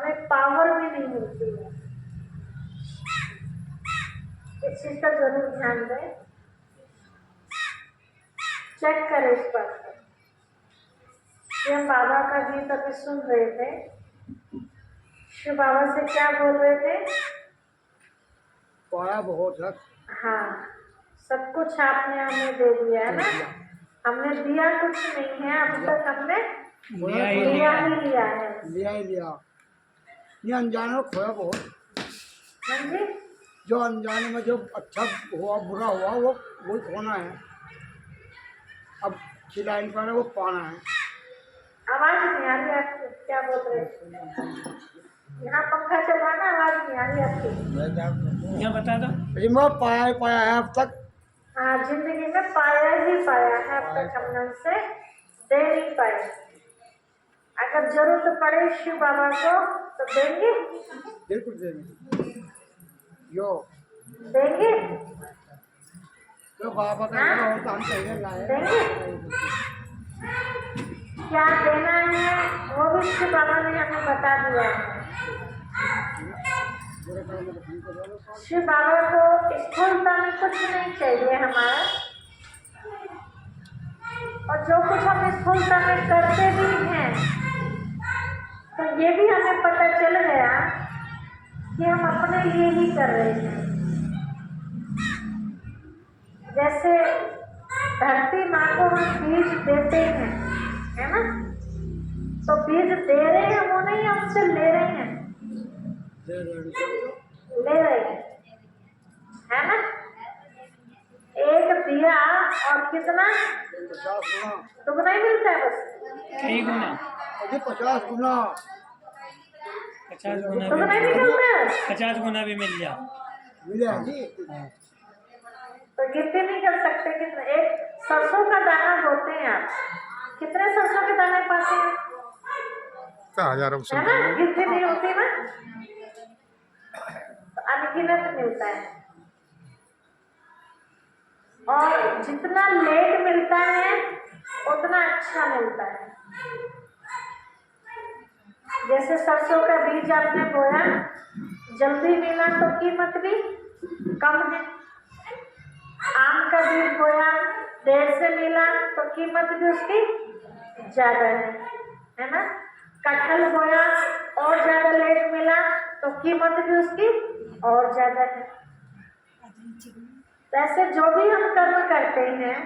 हमें पावर भी नहीं मिलती है। इस चीज का जरूर ध्यान दें, चेक करें इस बात को। ये हम बाबा का गीत अभी सुन रहे थे, शिव बाबा से क्या बोल रहे थे? पाया बहुत है। हाँ, सब कुछ आपने हमें दे दिया है ना। हमने दिया कुछ नहीं है अब तक, हमने लिया ही लिया है। ये अनजाने में खोया बहुत। हाँ जी, जो अनजाने में जो अच्छा हुआ बुरा हुआ वो खोना है। अब खिला नहीं पाना, वो पाना है। आवाज नहीं आ रही आपकी, क्या बोल रहे हैं? यहाँ पंखा चलाना, आवाज नहीं आ रही आपकी। क्या बता दो, मैं पाया ही पाया है अब तक। हाँ, जिंदगी में पाया ही पाया है अब तक, हमने उनसे दे नहीं पाए। अगर जरूरत पड़े शिव बाबा को तो देंगे, बिल्कुल देंगे। जो देंगे, जो बाबा का कहना होता हम चाहिए लाए देंगे। क्या देना है वो भी शिव बाबा ने हमें बता दिया है। शिव बाबा को स्थूलता में कुछ नहीं चाहिए हमारा, और जो कुछ हम स्थूलता में करते भी हैं तो ये भी हमें पता चल गया कि हम अपने लिए ही कर रहे हैं। जैसे धरती माँ को हम बीज देते हैं, है ना, तो बीज दे रहे हैं वो नहीं, हमसे ले रहे हैं, ले रहे हैं, है ना। एक दिया और कितना 50 गुना, दुगना ही मिलता है, बस कई गुना, 50 गुना, 50 गुना दुगना ही भी, मिलता है। 50 गुना भी मिल जा मिले जी। तो गिनती नहीं कर सकते कितने। एक सरसों का दाना बोते हैं आप, कितने सरसों के दाने पाते हैं? हजारों है ना, गिनती नहीं होती ना, तो अनगिनत मिलता है। और जितना लेट मिलता है उतना अच्छा मिलता है। जैसे सरसों का बीज आपने बोया, जल्दी मिला तो कीमत भी कम है। आम का बीज बोया, देर से मिला तो कीमत भी उसकी ज्यादा है ना। कटहल बोया और ज्यादा लेट मिला तो कीमत भी उसकी और ज्यादा है। वैसे जो भी हम कर्म करते हैं,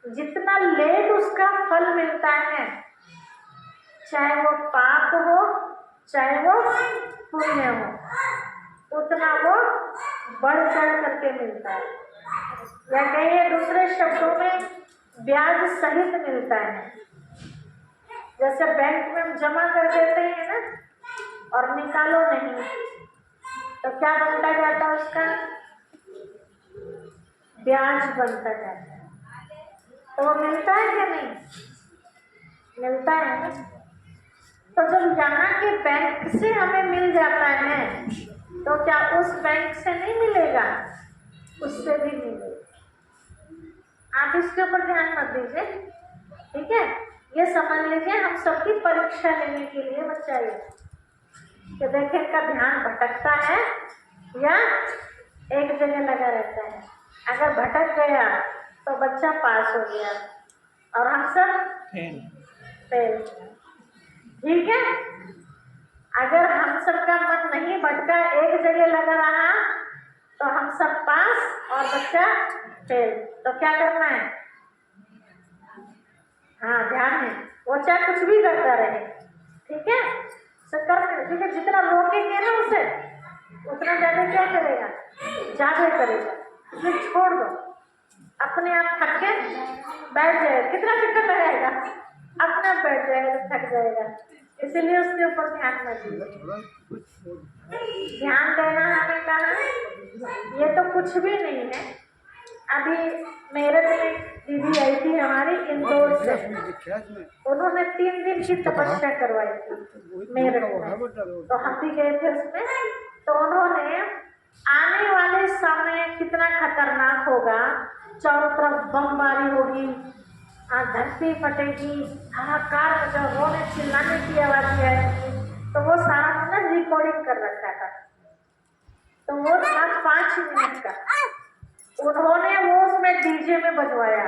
जितना लेट उसका फल मिलता है, चाहे वो पाप हो चाहे वो पुण्य हो, उतना वो बढ़ चढ़ करके मिलता है। या कहिए दूसरे शब्दों में, ब्याज सहित मिलता है। जैसे बैंक में हम जमा कर देते हैं ना और निकालो नहीं, तो क्या बनता जाता है उसका? ब्याज बनता जाता है। तो वो मिलता है क्या? नहीं मिलता है ना। तो जब यहाँ के बैंक से हमें मिल जाता है तो क्या उस बैंक से नहीं मिलेगा? उससे भी मिलेगा। आप इसके ऊपर ध्यान मत दीजिए, ठीक है। ये समझ लीजिए हम सबकी परीक्षा लेने के लिए बच्चा ये कि देखें का ध्यान भटकता है या एक जगह लगा रहता है। अगर भटक गया तो बच्चा पास हो गया और हम सब फेल। ठीक है। अगर हम सबका मन नहीं भटका, एक जगह लगा रहा, तो हम सब पास और बच्चा फेल। तो क्या करना है? हाँ, ध्यान है, वो चाहे कुछ भी करता रहे, ठीक है, करने, ठीक है। जितना रोकेंगे ना उसे, उतना ज्यादा क्या करेगा? ज्यादा करेगा। उसे छोड़ दो, अपने आप थक के बैठ जाएगा। कितना चक्कर लगाएगा? अपने आप बैठ जाएगा तो थक जाएगा। इसीलिए उसके ऊपर ध्यान मत दीजिए। ध्यान देना हमें कहा, ये तो कुछ भी नहीं है। अभी मेरठ में दीदी आई थी हमारी इंदौर से, उन्होंने 3 दिन की तपस्या करवाई थी मेरठ में, तो हम भी गए थे उसमें। तो उन्होंने आने वाले समय कितना खतरनाक होगा, चारों तरफ बमबारी होगी, धरती फटेगी, हाहाकार, रोने चिल्लाने की आवाज़ आएगी, तो वो रिकॉर्ड कर रखा था, तो वो था 5 मिनट का। उन्होंने वो उसमें डीजे में बजवाया,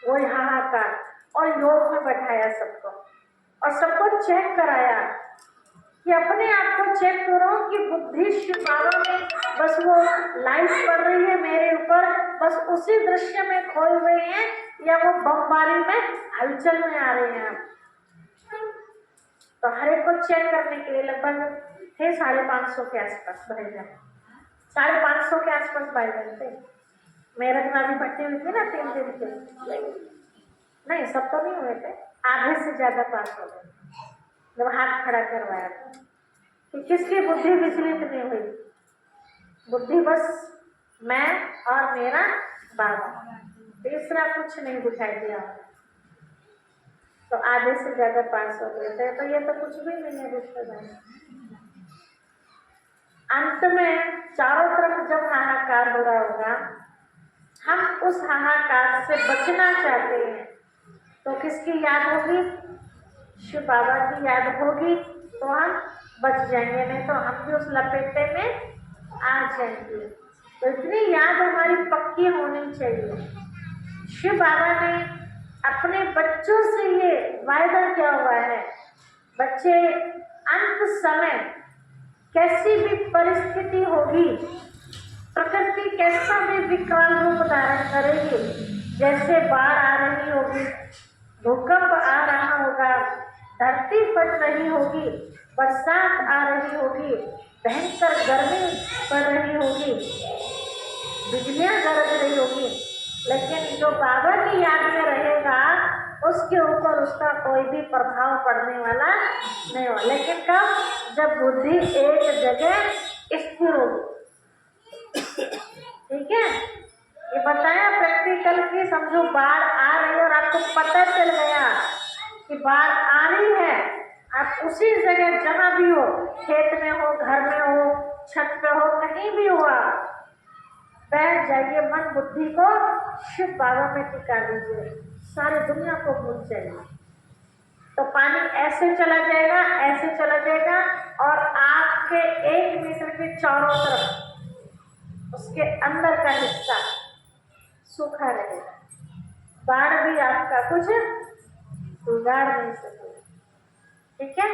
वो हाहाकार, और योग में बैठाया सबको, और सबको चेक कराया कि अपने आप को चेक करो कि बुद्धि शिव बाबा में बस वो लाइट पड़ रही है मेरे ऊपर, बस उसी दृश्य में खोए हुए हैं, या वो बमबारी में हलचल में आ रहे हैं। तो हर एक को चेक करने के लिए लगभग थे 550 के आसपास भाई बहन, 550 के आसपास भाई बहन थे। मेरठ में भी भट्टी हुई थी ना 3 दिन के, नहीं सब तो नहीं हुए थे, आधे से ज्यादा पास हो गए जब हाथ खड़ा करवाया था। कि किसकी बुद्धि विचलित नहीं हुई, बुद्धि बस मैं और मेरा बाबा, तीसरा कुछ नहीं दिखाई दिया। तो आधे से ज्यादा पास हो गए थे, तो ये तो कुछ भी नहीं है रिश्तेदार। अंत में चारों तरफ जब हाहाकार हो रहा होगा, हम उस हाहाकार से बचना चाहते हैं, तो किसकी याद होगी? शिव बाबा की याद होगी, तो हम बच जाएंगे, नहीं तो हम भी उस लपेटे में आ जाएंगे। तो इतनी याद हमारी पक्की होनी चाहिए। शिव बाबा ने अपने बच्चों से ये वायदा किया हुआ है, बच्चे अंत समय कैसी भी परिस्थिति होगी, प्रकृति कैसा भी विकराल रूप धारण करेगी, जैसे बाढ़ आ रही होगी, भूकंप आ रहा होगा, धरती फट रही होगी, बरसात आ रही होगी, भयंकर गर्मी पड़ रही होगी, बिजलियां गरज रही होगी, लेकिन जो बाबा की याद में रहेगा उसके ऊपर उसका कोई भी प्रभाव पड़ने वाला नहीं हो। लेकिन कब? जब बुद्धि एक जगह स्थिर होगी। ठीक है, ये बताया प्रैक्टिकल की, समझो बाढ़ आ रही है और आपको पता चल गया कि बाढ़ आ रही है, आप उसी जगह जहाँ भी हो, खेत में हो, घर में हो, छत पे हो, कहीं भी हो, आप बैठ जाइए, मन बुद्धि को शिव बाबा में टिका दीजिए, सारी दुनिया को भूल जाइए। तो पानी ऐसे चला जाएगा, ऐसे चला जाएगा, और आपके 1 मीटर के चारों तरफ उसके अंदर का हिस्सा सूखा रहेगा। बाढ़ भी आपका कुछ बिगाड़ नहीं सकेगी। ठीक है,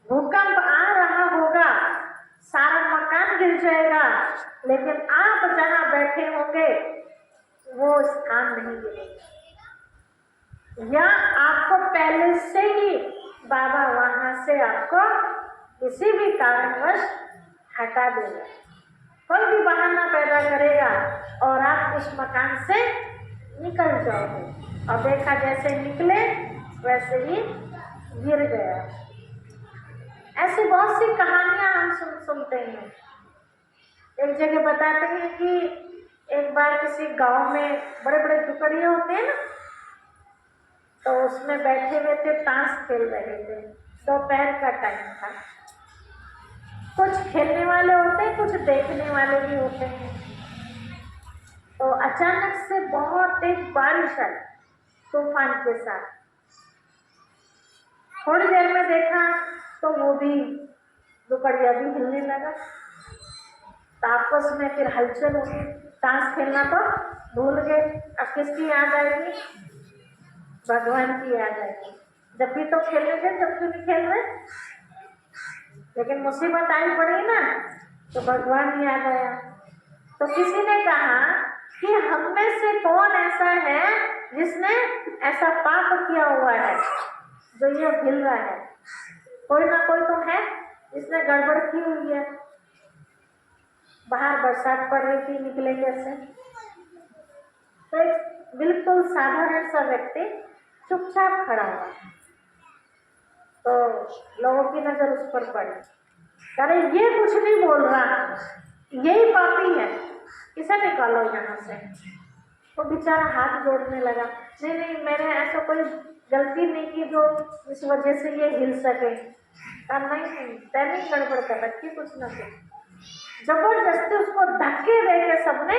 भूकंप आ रहा होगा, सारा मकान गिर जाएगा, लेकिन आप जहां बैठे होंगे वो स्थान नहीं गिरेगा, या आपको पहले से ही बाबा वहां से आपको किसी भी कारणवश हटा देगा। कोई भी बहाना पैदा करेगा और आप उस मकान से निकल जाओगे, और देखा जैसे निकले वैसे ही गिर गया। ऐसी बहुत सी कहानियां हम सुनते हैं। एक जगह बताते हैं कि एक बार किसी गांव में बड़े बड़े दुपहिये होते हैं ना, तो उसमें बैठे हुए थे, ताश खेल रहे थे, दोपहर का टाइम था। कुछ खेलने वाले होते हैं, कुछ देखने वाले भी होते हैं। तो अचानक से बहुत तेज बारिश आई तूफान के साथ। थोड़ी देर में देखा तो वो भी दुपहिया भी हिलने लगा, तो आपस में फिर हलचल होगी, ताश खेलना तो भूल गए। अब किसकी याद आएगी? भगवान की याद आएगी। जब भी तो खेलने गए, जब भी खेल रहे, लेकिन मुसीबत आई पड़ी ना, तो भगवान याद आया। तो किसी ने कहा कि हम में से कौन ऐसा है जिसने ऐसा पाप किया हुआ है जो ये हिल रहा है? कोई ना कोई तो है जिसने गड़बड़ की हुई है। बाहर बरसात पड़ रही थी, निकले कैसे? तो एक बिल्कुल साधारण सा व्यक्ति चुपचाप खड़ा हुआ, तो लोगों की नजर उस पर पड़ी। अरे ये कुछ नहीं बोल रहा, यही पापी है, इसे निकालो यहाँ से। तो बेचारा हाथ जोड़ने लगा, नहीं नहीं, मैंने ऐसा कोई गलती नहीं की जो इस वजह से ये हिल सके। नहीं, तैने गड़बड़ कर रखी कुछ न कुछ। जबरदस्ती उसको धक्के दे के सबने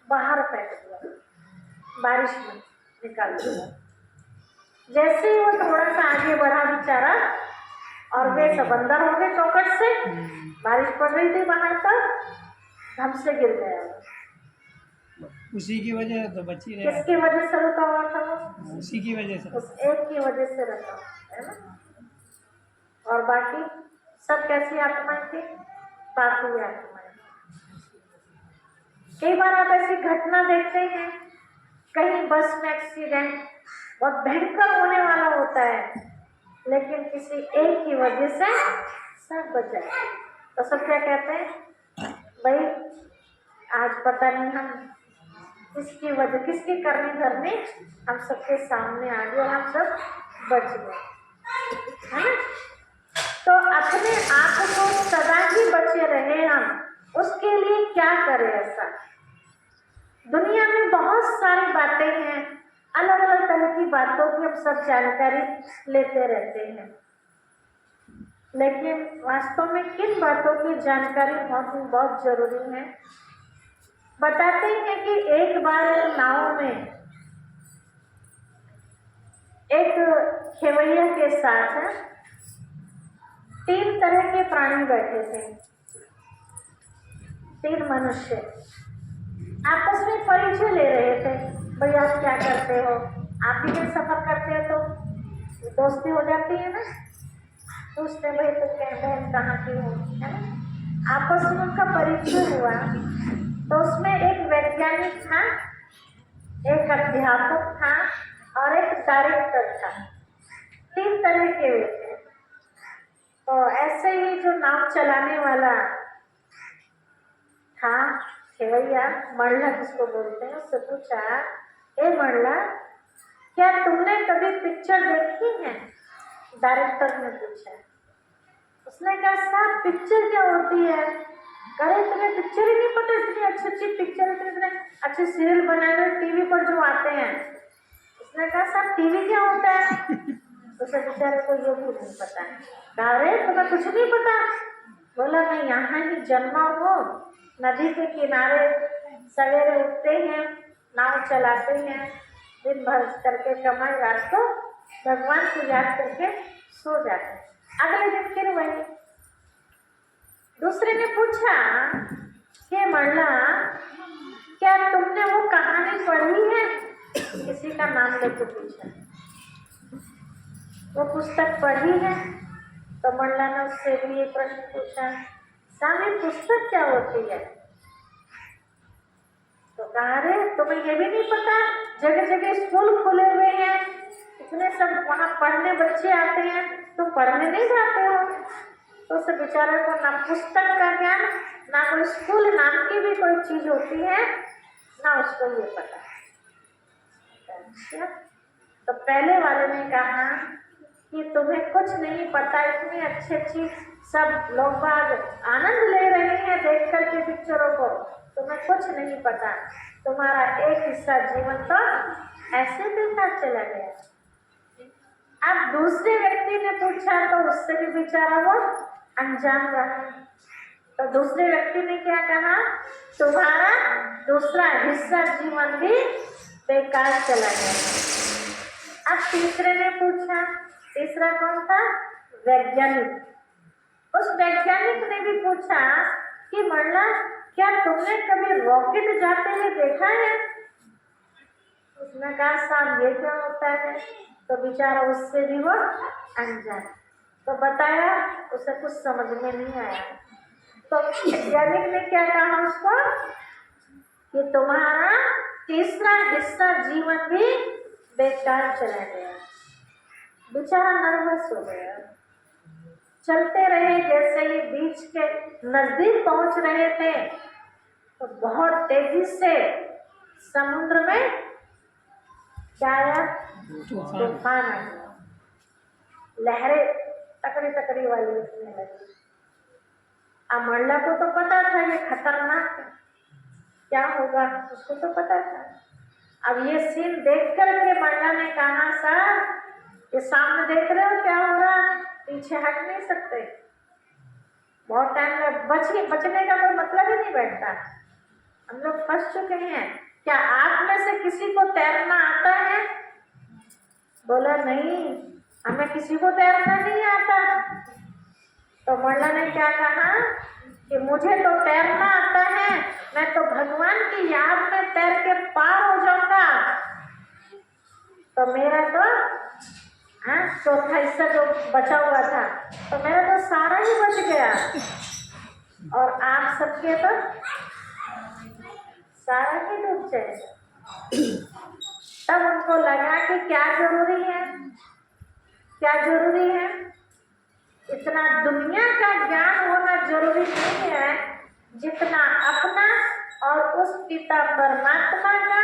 बाहर फेंक दिया, बारिश में निकाल दिया। जैसे ही वो थोड़ा सा आगे बढ़ा बेचारा, और वे सब अंदर हो गए चौखट से। बारिश पड़ रही थी बाहर तक, हमसे गिर गया। उसी की वजह से तो बची रहे। किसकी वजह से रुका हुआ था वो? उसी की वजह से। उस एक की वजह से रुका, है ना। और बाकी सब कैसी आत्माएं थी? पापी आत्माएं। कई बार आप ऐसी घटना देखते हैं, कहीं बस में एक्सीडेंट बहुत भयंकर होने वाला होता है, लेकिन किसी एक की वजह से सब बच जाए। तो सब क्या कहते हैं? भाई आज पता नहीं हम किसकी वजह, किसकी करनी धरनी हम सबके सामने आ गए और हम सब बच गए, है ना। तो अपने आप को सदा ही बचे रहे हम, उसके लिए क्या करें? ऐसा दुनिया में बहुत सारी बातें हैं, अलग अलग तरह की बातों की हम सब जानकारी लेते रहते हैं, लेकिन वास्तव में किन बातों की जानकारी बहुत जरूरी है? बताते हैं कि एक बार नाव में एक खेवैया के साथ 3 तरह के प्राणी बैठे थे। 3 मनुष्य आपस में परिचय ले रहे थे। भाई आप क्या करते हो? आप भी जब सफर करते हो तो दोस्ती हो जाती है ना। पूछते भाई तो क्या बहन कहाँ की हो, है ना। आपस में उनका परिचय हुआ तो उसमें एक वैज्ञानिक था, एक अध्यापक था और एक डायरेक्टर था। 3 तरह के वे थे। तो ऐसे ही जो नाव चलाने वाला था खेवैया, मरला जिसको बोलते हैं, उससे पूछा, ए मरला क्या तुमने कभी पिक्चर देखी है? डायरेक्टर ने पूछा। उसने कहा साहब पिक्चर क्या होती है? अरे तुम्हें पिक्चर ही नहीं पता? इतनी अच्छी अच्छी पिक्चर, इतने अच्छे सीरियल बनाए हुए टीवी पर जो आते हैं। उसने कहा साहब टीवी क्या होता है? उसे बेचारे को ये भी नहीं पता। कहा अरे तुम्हें कुछ नहीं पता? बोला मैं यहाँ ही जन्मा हूँ, नदी के किनारे सवेरे उठते हैं, नाव चलाते हैं, दिन भर करके कमाई, रात को भगवान को याद करके सो जाते हैं, अगले दिन फिर वही। दूसरे ने पूछा कि मरला क्या तुमने वो कहानी पढ़ी है? किसी का नाम लेके पूछा, वो पुस्तक पढ़ी है? तो मरला ने उससे भी ये प्रश्न पूछा, सामने पुस्तक क्या होती है? तो कहा रे तुम्हें ये भी नहीं पता? जगह जगह स्कूल खुले हुए हैं, इतने सब वहाँ पढ़ने बच्चे आते हैं, तुम पढ़ने नहीं जाते हो? तो उस बेचारे को ना पुस्तक का ज्ञान, ना कोई स्कूल नाम की भी कोई चीज होती है, ना उसको ये पता। तो पहले वाले ने कहा कि तुम्हें कुछ नहीं पता, इतनी अच्छी अच्छी सब लोग बाग आनंद ले रहे हैं देख करके पिक्चरों को, तुम्हें कुछ नहीं पता, तुम्हारा एक हिस्सा जीवन तो ऐसे बेकार चला गया। अब दूसरे व्यक्ति ने पूछा तो उससे भी बेचारा वो अनजान रहा। तो दूसरे व्यक्ति ने क्या कहा? तुम्हारा दूसरा हिस्सा जीवन भी बेकार चला गया। अब तीसरे ने पूछा, तीसरा कौन था? वैज्ञानिक। उस वैज्ञानिक ने भी पूछा कि मरला क्या तुमने कभी रॉकेट जाते हुए देखा है? उसने कहा साहब ये क्या होता है? तो बेचारा उससे भी वो अनजान। तो बताया, उसे कुछ समझ में नहीं आया। तो वैज्ञानिक ने क्या कहा उसको कि तुम्हारा तीसरा हिस्सा जीवन भी बेकार चला गया। बेचारा नर्वस हो गया। चलते रहे, जैसे ही बीच के नजदीक पहुंच रहे थे तो बहुत तेजी से समुद्र में क्या आया? तूफान आया। लहरें तकड़ी तकड़ी वाली उठने लगी। अब मरला को तो पता था ये खतरनाक है, क्या होगा उसको तो पता था। अब ये सीन देख करके मरला ने कहा सर ये सामने देख रहे हो क्या हो रहा? पीछे हट नहीं सकते, बहुत टाइम में बचने का कोई मतलब ही नहीं बैठता, हम लोग फंस चुके हैं। क्या आप में से किसी को तैरना आता है? बोला नहीं, हमें किसी को तैरना नहीं आता। तो मोल्ला ने क्या कहा कि मुझे तो तैरना आता है, मैं तो भगवान की याद में तैर के पार हो जाऊंगा। तो मेरा तो चौथा हिस्सा जो बचा हुआ था, तो मेरा तो सारा ही बच गया, और आप सबके तो सारा ही डूब जाएगा। तब उनको लगा कि क्या जरूरी है, क्या जरूरी है, इतना दुनिया का ज्ञान होना जरूरी नहीं है जितना अपना और उस पिता परमात्मा का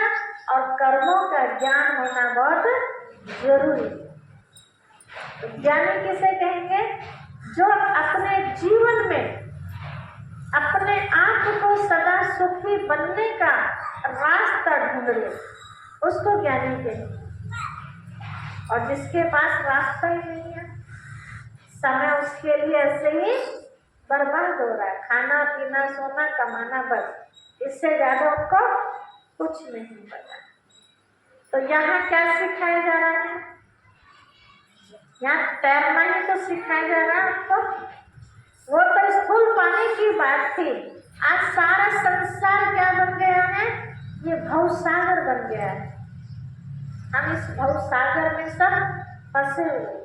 और कर्मों का ज्ञान होना बहुत जरूरी है। तो ज्ञानी किसे कहेंगे? जो अपने जीवन में अपने आप को सदा सुखी बनने का रास्ता ढूंढ ले, उसको ज्ञानी कहेंगे। और जिसके पास रास्ता ही नहीं है, समय उसके लिए ऐसे ही बर्बाद हो रहा है, खाना पीना सोना कमाना, बस इससे ज्यादा उनको कुछ नहीं पता। तो यहाँ क्या सिखाया जा रहा है? यहाँ तैरना ही तो सिखाया जा रहा है आपको। वो तो स्थूल पानी की बात थी, आज सारा संसार क्या बन गया है? ये भवसागर बन गया है। हम इस भवसागर में सब फंसे हुए।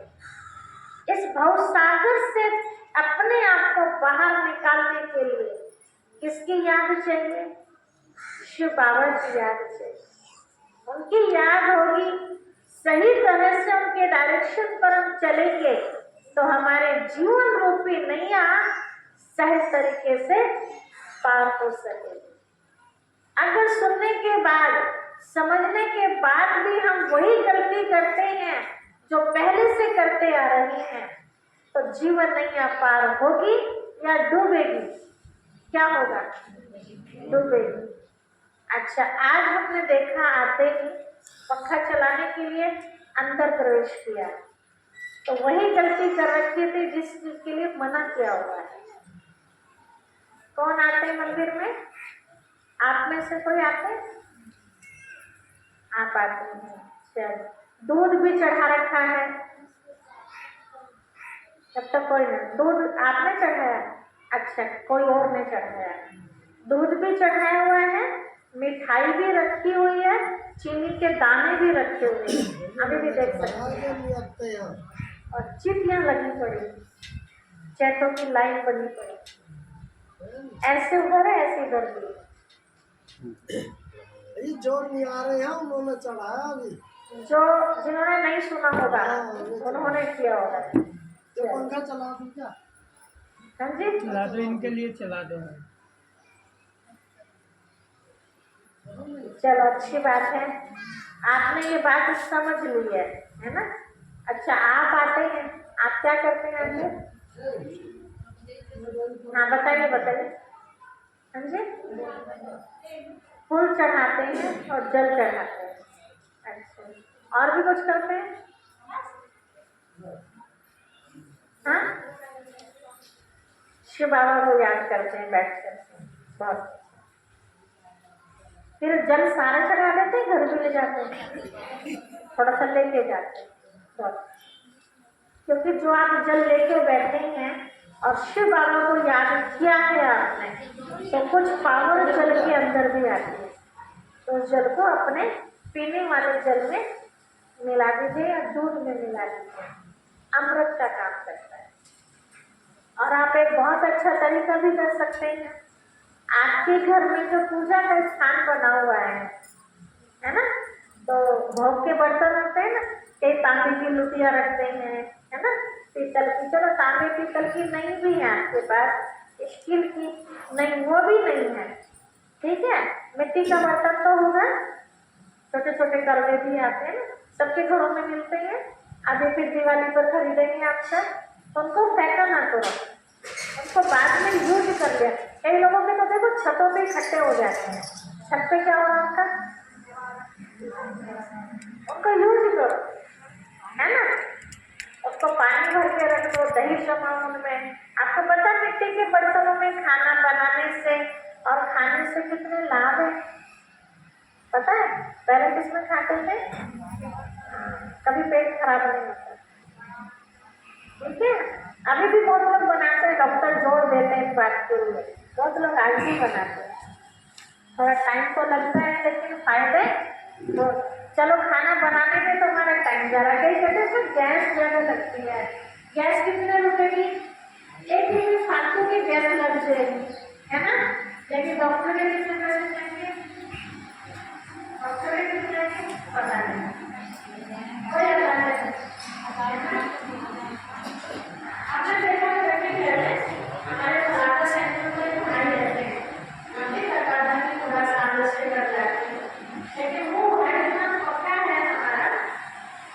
इस भवसागर से अपने आप को बाहर निकालने के लिए किसकी याद चाहिए? शिव बाबा की याद चाहिए। उनकी याद होगी, सही तरह से उनके डायरेक्शन पर हम चलेंगे तो हमारे जीवन रूपी नैया सही तरीके से पार हो सकेगी। अगर सुनने के बाद, समझने के बाद भी हम वही गलती करते हैं जो पहले से करते आ रहे हैं, तो जीवन नैया पार होगी या डूबेगी? क्या होगा? डूबेगी। अच्छा, आज हमने देखा आते ही पंखा चलाने के लिए अंदर प्रवेश किया, तो वही गलती कर रखी थी जिसके लिए मना किया हुआ है। कौन आते मंदिर में? आप में से कोई आते? आप आते हैं। चल, दूध भी चढ़ा रखा है, तब तक कोई नहीं। दूध आपने चढ़ाया? अच्छा, कोई और ने चढ़ाया। दूध भी चढ़ाया हुआ है, मिठाई भी रखी हुई है, चीनी के दाने भी रखे हुए हैं, अभी भी देख सकते हैं। और चिट्ठियां लगी पड़ी, चैटों की लाइन बनी पड़ी, ऐसे उधर है ऐसे इधर भी। जो नहीं आ रहे हैं उन्होंने चढ़ाया अभी, जो जिन्होंने नहीं सुना होगा उन्होंने किया होगा। पंखा चला दूं क्या? हाँ जी, चला दो, इनके लिए चला दो। चलो अच्छी बात है, आपने ये बात समझ ली है ना। अच्छा, आप आते हैं, आप क्या करते हैं आगे? हाँ बताइए बताइए। हाँ जी, फूल चढ़ाते हैं और जल चढ़ाते हैं। अच्छा, और भी कुछ करते हैं? हाँ, शिव बाबा को याद करते हैं बैठ कर, बहुत। फिर जल सारा चढ़ा देते हैं, घर भी ले जाते हैं, थोड़ा सा लेके जाते हैं बहुत। क्योंकि जो आप जल लेके बैठे हैं और शिव बाबा को याद किया है आपने, तो कुछ पावर जल के अंदर भी आती है, तो उस जल को अपने पीने वाले जल में मिला दीजिए या दूध में मिला दीजिए, अमृत का काम करता है। और आप एक बहुत अच्छा तरीका भी कर सकते हैं, आपके घर में जो पूजा का स्थान बना हुआ है ना, तो भोग के बर्तन होते हैं ना, कई तांबे की लुटिया रखते हैं, है ना, पीतल की, चलो तांबे पीतल की नहीं भी है आपके पास, स्टील की नहीं, वो भी नहीं है, ठीक है, मिट्टी का बर्तन तो होगा, छोटे छोटे करवे भी आते हैं ना, सबके घरों में मिलते हैं। अभी फिर दिवाली पर खरीदेंगे आप सब, तो उनको फेंका ना करो, उनको बाद में यूज कर लिया। कई लोगों के तो देखो छतों पे इकट्ठे हो जाते हैं, छत पे क्या हो रहा है उनका यूज करो, है ना, उसको पानी भर के रख दो, दही जमाओ उनमें। आपको पता मिट्टी के बर्तनों में खाना बनाने से और खाने से कितने लाभ है, पता है? पहले किसमें खाते थे? कभी पेट खराब नहीं होता, ठीक है। अभी भी बहुत लोग बनाते डॉक्टर जोड़ देते हैं इस बात के लिए, बहुत लोग आज भी बनाते हैं। थोड़ा टाइम तो लगता है लेकिन फायदे तो, चलो खाना बनाने में तो हमारा टाइम जा रहा है, कहीं कहते हैं गैस ज़्यादा लगती है। गैस कितने रुपए की? 1 रुपये फालतू की गैस लग जाएगी, है ना? लेकिन डॉक्टर के कितने पैसे जाएंगे? डॉक्टर के कितने जाएंगे पता नहीं, कोई अंदाजा नहीं। आपने देखा हमारे भारत सेंटर में भाई रहते हैं, मुझे लगा था कि थोड़ा साल से कर जाते हैं, लेकिन वो भाई इतना पक्का है हमारा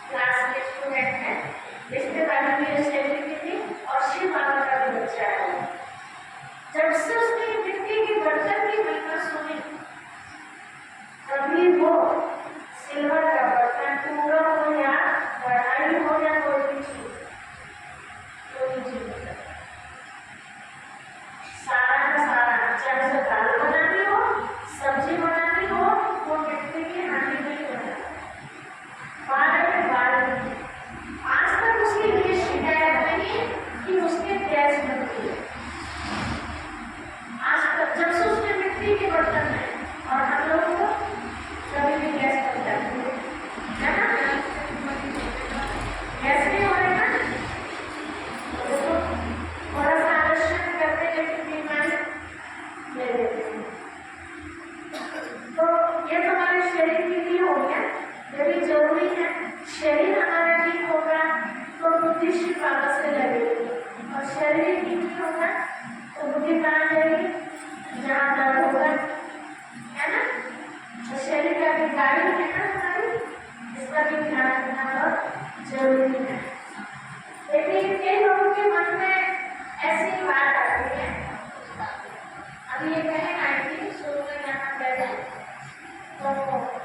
क्लास के स्टूडेंट है, रिश्तेदारी में रिश्तेदारी की थी और शिव बाबा का भी बच्चा है। जब से उसने मिट्टी के बर्तन की महिमा सुनी, तभी वो सिल्वर का बर्तन पूरा हो या कढ़ाई हो या कोई भी चीज सारा का सारा, चाहे उसे दाल बनानी हो, सब्जी बनानी हो, वो मिट्टी की हांडी में ही बनाए, बार आज तक उसकी ये शिकायत नहीं कि उसके गैस बनती है। आज तक जब से उसने मिट्टी के बर्तन में, और हम लोगों को कभी भी गैस बन जाती है ना? गैस नहीं हो रहा ना, तो थोड़ा सा आलस्य करते लेकिन बीमारी ले लेते हैं। तो ये तो हमारे शरीर के लिए हो गया, ये भी जरूरी है। शरीर हमारा ठीक होगा तो बुद्धि शिव बाबा से लगेगी, और शरीर ठीक नहीं होगा तो बुद्धि कहाँ जाएगी? जहाँ दर्द होगा, है ना? तो शरीर का भी गाड़ी है ना हमारी, इस पर भी ध्यान रखना बहुत जरूरी है। लेकिन कई लोगों के मन में ऐसी बात आती है, अब ये